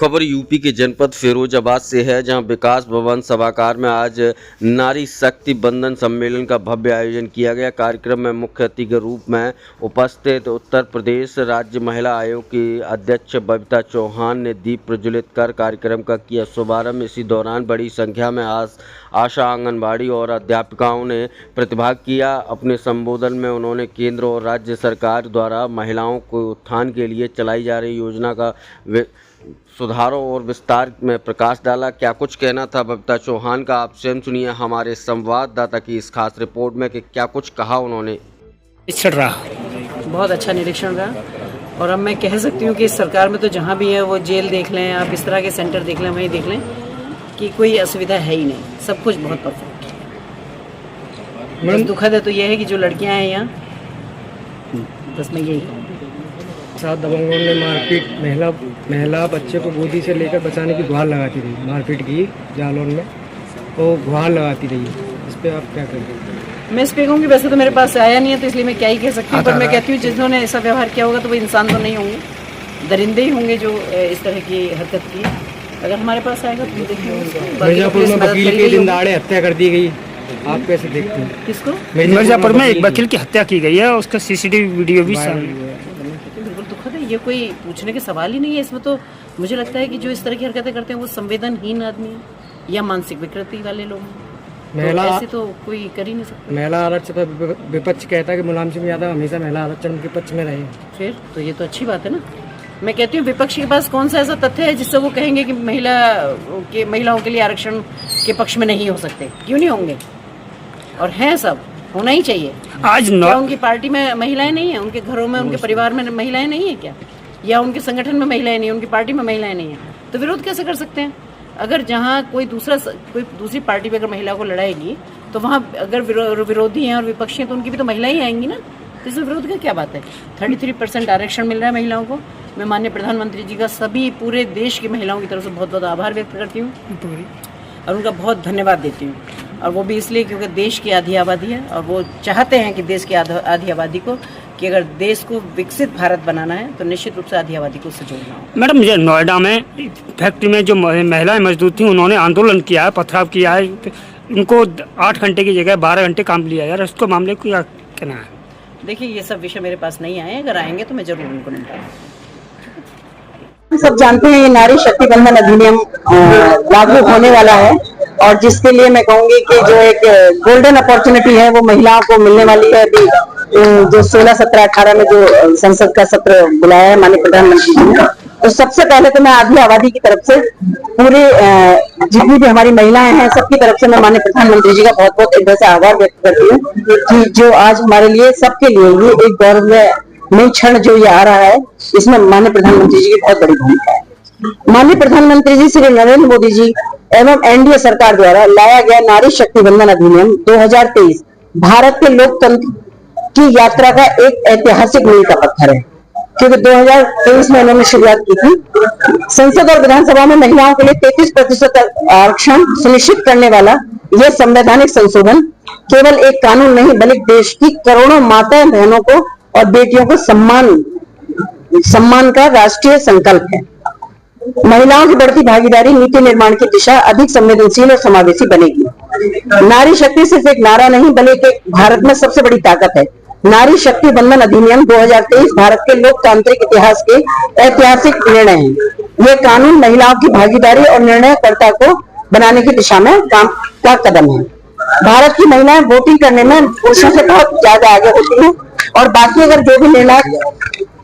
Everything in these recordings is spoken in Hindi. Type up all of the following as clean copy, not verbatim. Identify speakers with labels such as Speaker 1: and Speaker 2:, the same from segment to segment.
Speaker 1: खबर यूपी के जनपद फिरोजाबाद से है, जहां विकास भवन सभागार में आज नारी शक्ति बंधन सम्मेलन का भव्य आयोजन किया गया। कार्यक्रम में मुख्य अतिथि के रूप में उपस्थित उत्तर प्रदेश राज्य महिला आयोग की अध्यक्ष बबीता चौहान ने दीप प्रज्वलित कर कार्यक्रम का किया शुभारंभ। इसी दौरान बड़ी संख्या में आशा, आंगनबाड़ी और अध्यापिकाओं ने प्रतिभाग किया। अपने संबोधन में उन्होंने केंद्र और राज्य सरकार द्वारा महिलाओं के उत्थान के लिए चलाई जा रही योजना का सुधारों और विस्तार में प्रकाश डाला। क्या कुछ कहना था बबीता चौहान का, आप स्वयं सुनिए हमारे संवाददाता की इस खास रिपोर्ट में कि क्या कुछ कहा उन्होंने।
Speaker 2: बहुत अच्छा निरीक्षण रहा और अब मैं कह सकती हूँ कि इस सरकार में तो जहाँ भी है वो जेल देख लें, आप इस तरह के सेंटर देख लें, वहीं देख लें कि कोई असुविधा है ही नहीं, सब कुछ बहुत परफेक्ट है। बस दुखद है तो यह है कि जो लड़कियाँ हैं यहाँ, बस मैं यही कहूँगी।
Speaker 3: 7 दबंगों ने मारपीट, महिला बच्चे को गोदी से लेकर बचाने की गुहार लगाती रही, मारपीट की जालौन में, वो गुहार लगाती रही। इस पर आप क्या करेंगे?
Speaker 2: मैं इस पे कहूँगी, वैसे तो मेरे पास आया नहीं है तो इसलिए मैं क्या ही कह सकती हूँ, पर मैं कहती हूँ जिन्होंने ऐसा व्यवहार किया होगा तो वो इंसान तो नहीं होंगे, दरिंदे ही होंगे जो इस तरह की हरकत की। अगर हमारे पास आएगा तो देखेंगे।
Speaker 3: मिर्जापुर में वकील की दिन दहाड़े हत्या कर दी गई, आप कैसे देखते हैं?
Speaker 2: किसको?
Speaker 3: मिर्जापुर में एक वकील की हत्या की गई है, उसका सीसीटीवी वीडियो भी सामने।
Speaker 2: बिल्कुल दुखद है, ये कोई पूछने के सवाल ही नहीं है। इसमें तो मुझे लगता है कि जो इस तरह की हरकतें करते हैं वो संवेदनहीन आदमी है या मानसिक विकृति वाले लोग हैं।
Speaker 3: महिला
Speaker 2: तो ऐसे तो कोई कर ही नहीं सकता।
Speaker 3: महिला आरक्षण पर विपक्ष कहता है कि मुलायम सिंह यादव हमेशा महिला आरक्षण के पक्ष में रहे।
Speaker 2: फिर तो ये तो अच्छी बात है ना। मैं कहती हूँ विपक्ष के पास कौन सा ऐसा तथ्य है जिससे वो कहेंगे कि महिलाओं के लिए आरक्षण के पक्ष में नहीं हो सकते? क्यों नहीं होंगे? और हैं, सब होना ही चाहिए।
Speaker 3: आज
Speaker 2: क्या उनकी पार्टी में महिलाएं नहीं है? उनके घरों में, उनके परिवार में महिलाएं नहीं है क्या? या उनके संगठन में महिलाएं नहीं है, उनकी पार्टी में महिलाएं नहीं है? तो विरोध कैसे कर सकते हैं? अगर जहाँ कोई दूसरी पार्टी भी अगर महिला को लड़ाएगी तो वहाँ अगर विरोधी हैं और विपक्षी हैं तो उनकी भी तो महिलाएं ही आएंगी ना। तो इसमें विरोध का क्या बात है? 33% आरक्षण मिल रहा है महिलाओं को। मैं माननीय प्रधानमंत्री जी का सभी पूरे देश की महिलाओं की तरफ से बहुत बहुत आभार व्यक्त करती हूँ और उनका बहुत धन्यवाद देती हूँ। और वो भी इसलिए क्योंकि देश की आधी आबादी है और वो चाहते हैं कि देश की आधी आबादी को, कि अगर देश को विकसित भारत बनाना है तो निश्चित रूप से आधी आबादी को उससे जोड़ना हो।
Speaker 4: मैडम, ये नोएडा में फैक्ट्री में जो महिलाएं मजदूर थी उन्होंने आंदोलन किया है, पथराव किया है, उनको 8 घंटे की जगह 12 घंटे काम लिया यार, इसको मामले को क्या कहना है?
Speaker 2: देखिए, ये सब विषय मेरे पास नहीं आए, अगर आएंगे तो मैं जरूर उनको निपटाऊंगा।
Speaker 5: सब जानते हैं ये नारी शक्ति बंधन अधिनियम लागू होने वाला है और जिसके लिए मैं कहूंगी कि जो एक गोल्डन अपॉर्चुनिटी है वो महिलाओं को मिलने वाली है। अभी जो 16, 17, 18 में जो संसद का सत्र बुलाया है माननीय प्रधानमंत्री जी ने, तो सबसे पहले तो मैं आधी आबादी की तरफ से पूरे जितनी भी हमारी महिलाएं हैं सबकी तरफ से मैं माननीय प्रधानमंत्री जी का बहुत बहुत हृदय से आभार व्यक्त करती हूँ कि जो आज हमारे लिए सबके लिए ये एक गौरवमय क्षण जो ये आ रहा है, इसमें माननीय प्रधानमंत्री जी की बहुत बड़ी भूमिका है। माननीय प्रधानमंत्री जी श्री नरेंद्र मोदी जी एवं एनडीए सरकार द्वारा लाया गया नारी शक्ति बंधन अधिनियम 2023 भारत के लोकतंत्र की यात्रा का एक ऐतिहासिक मील का पत्थर है, क्योंकि 2023 में उन्होंने शुरुआत की थी। संसद और विधानसभा में महिलाओं के लिए 33% आरक्षण सुनिश्चित करने वाला यह संवैधानिक संशोधन केवल एक कानून नहीं बल्कि देश की करोड़ों माताएं, बहनों को और बेटियों को सम्मान का राष्ट्रीय संकल्प है। महिलाओं की बढ़ती भागीदारी नीति निर्माण की दिशा अधिक संवेदनशील और समावेशी बनेगी। नारी शक्ति सिर्फ एक नारा नहीं बल्कि भारत में सबसे बड़ी ताकत है। नारी शक्ति बंधन अधिनियम 2023 भारत के लोकतांत्रिक इतिहास के ऐतिहासिक निर्णय है। यह कानून महिलाओं की भागीदारी और निर्णयकर्ता को बनाने की दिशा में काम का कदम है। भारत की महिलाएं वोटिंग करने में पुरुषों से बहुत ज्यादा आगे होती हैं और बाकी अगर जो भी निर्णायक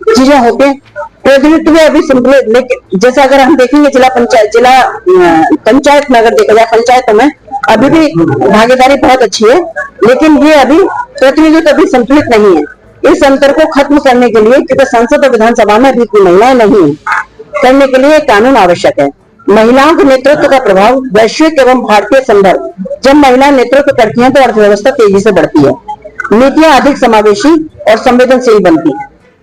Speaker 5: चीजें होती हैं प्रतिनिधित्व अभी सिंपल, लेकिन जैसे अगर हम देखेंगे जिला पंचायत में अगर देखा जाए पंचायतों में अभी भी भागीदारी बहुत अच्छी है, लेकिन ये अभी प्रतिनिधित्व अभी संतुलित नहीं है। इस अंतर को खत्म करने के लिए, क्योंकि संसद और विधानसभा में अभी इतनी महिलाएं नहीं करने के लिए कानून आवश्यक है। महिलाओं के नेतृत्व का प्रभाव वैश्विक एवं भारतीय संदर्भ, जब महिलाएं नेतृत्व करती हैं तो अर्थव्यवस्था तेजी से बढ़ती है, नीतियां अधिक समावेशी और संवेदनशील बनती है,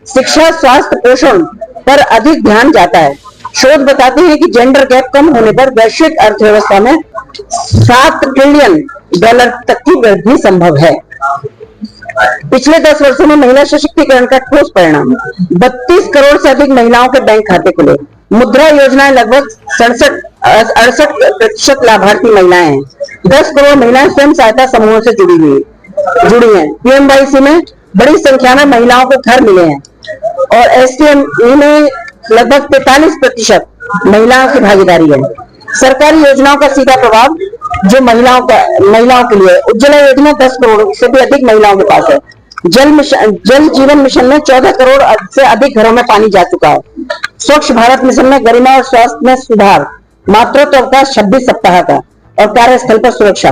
Speaker 5: शिक्षा, स्वास्थ्य, पोषण पर अधिक ध्यान जाता है। शोध बताते हैं कि जेंडर गैप कम होने पर वैश्विक अर्थव्यवस्था में $7 ट्रिलियन तक की वृद्धि संभव है। पिछले 10 वर्षों में महिला सशक्तिकरण का ठोस परिणाम 32 करोड़ से अधिक महिलाओं के बैंक खाते खुले, मुद्रा योजनाएं लगभग 68% लाभार्थी महिलाएं हैं। 10 करोड़ महिलाएं स्वयं सहायता समूहों से जुड़ी हैं। पीएमवाईसी में बड़ी संख्या में महिलाओं को घर मिले हैं और एसटीएमई में लगभग 43% महिलाओं की भागीदारी है। सरकारी योजनाओं का सीधा प्रभाव जो महिलाओं के लिए उज्ज्वला योजना 10 करोड़ से भी अधिक महिलाओं के पास है। जल जीवन मिशन में 14 करोड़ से अधिक घरों में पानी जा चुका है। स्वच्छ भारत मिशन में गरिमा और स्वास्थ्य में सुधार, मातृत्व अवकाश 26 सप्ताह का और कार्यस्थल पर सुरक्षा,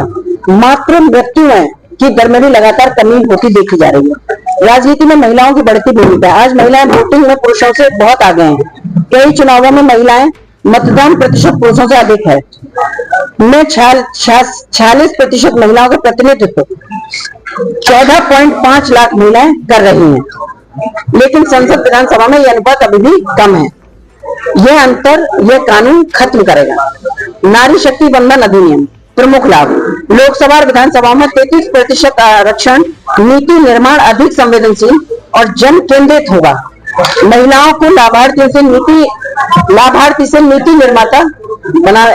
Speaker 5: मातृ मृत्युओं की दर में भी लगातार कमी होती देखी जा रही है। राजनीति में महिलाओं की बढ़ती भूमिका, आज महिलाएं वोटिंग में पुरुषों से बहुत आगे हैं। कई चुनावों में महिलाएं मतदान प्रतिशत पुरुषों से अधिक है। में 46% महिलाओं का प्रतिनिधित्व 14.5 लाख महिलाएं कर रही हैं, लेकिन संसद विधानसभा में यह अनुपात अभी भी कम है। यह अंतर यह कानून खत्म करेगा। नारी शक्ति वंदन अधिनियम प्रमुख लाभ, लोकसभा और विधानसभा में 33% आरक्षण, नीति निर्माण अधिक संवेदनशील और जन केंद्रित होगा। महिलाओं को लाभार्थी से नीति निर्माता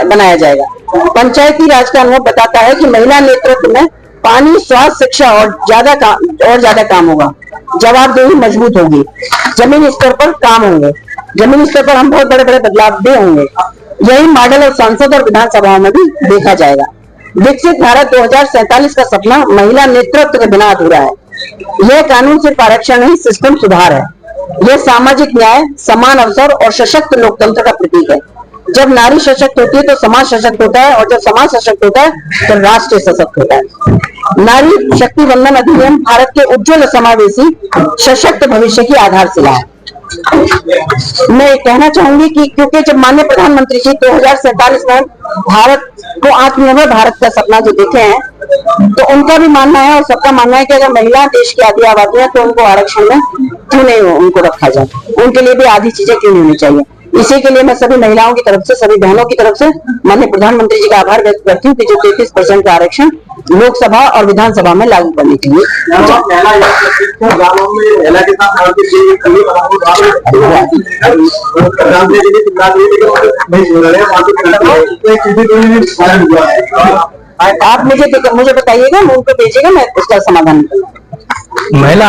Speaker 5: बनाया जाएगा। पंचायती राज का अनुभव बताता है कि महिला नेतृत्व में पानी, स्वास्थ्य, शिक्षा और ज्यादा काम होगा। जवाबदेही मजबूत होगी। जमीनी स्तर पर काम होंगे। जमीनी स्तर पर हम बहुत बड़े बड़े बदलाव भी होंगे। यही मॉडल और संसद और विधानसभाओं में भी देखा जाएगा। विकसित भारत 2047 का सपना महिला नेतृत्व के बिना अधूरा है। यह कानून सिर्फ आरक्षण नहीं, सिस्टम सुधार है। यह सामाजिक न्याय, समान अवसर और सशक्त लोकतंत्र का प्रतीक है। जब नारी सशक्त होती है तो समाज सशक्त होता है और जब समाज सशक्त होता है तो राष्ट्र सशक्त होता है। नारी शक्ति वंदन अधिनियम भारत के उज्जवल, समावेशी, सशक्त भविष्य की आधारशिला है। मैं कहना चाहूंगी कि क्योंकि जब माननीय प्रधानमंत्री जी 2047 में भारत को आत्मनिर्भर भारत का सपना जो देखे हैं, तो उनका भी मानना है और सबका मानना है कि अगर महिला देश की आधी आबादी है तो उनको आरक्षण में क्यों नहीं उनको रखा जाए, उनके लिए भी आधी चीजें क्यों नहीं होनी चाहिए। इसी के लिए मैं सभी महिलाओं की तरफ से, सभी बहनों की तरफ से माननीय प्रधानमंत्री जी का आभार व्यक्त करती हूँ कि जो 33% का आरक्षण लोकसभा और विधानसभा में लागू करने के लिए। आप मुझे बताइएगा, मैं उनको भेजिएगा, मैं उसका समाधान।
Speaker 3: महिला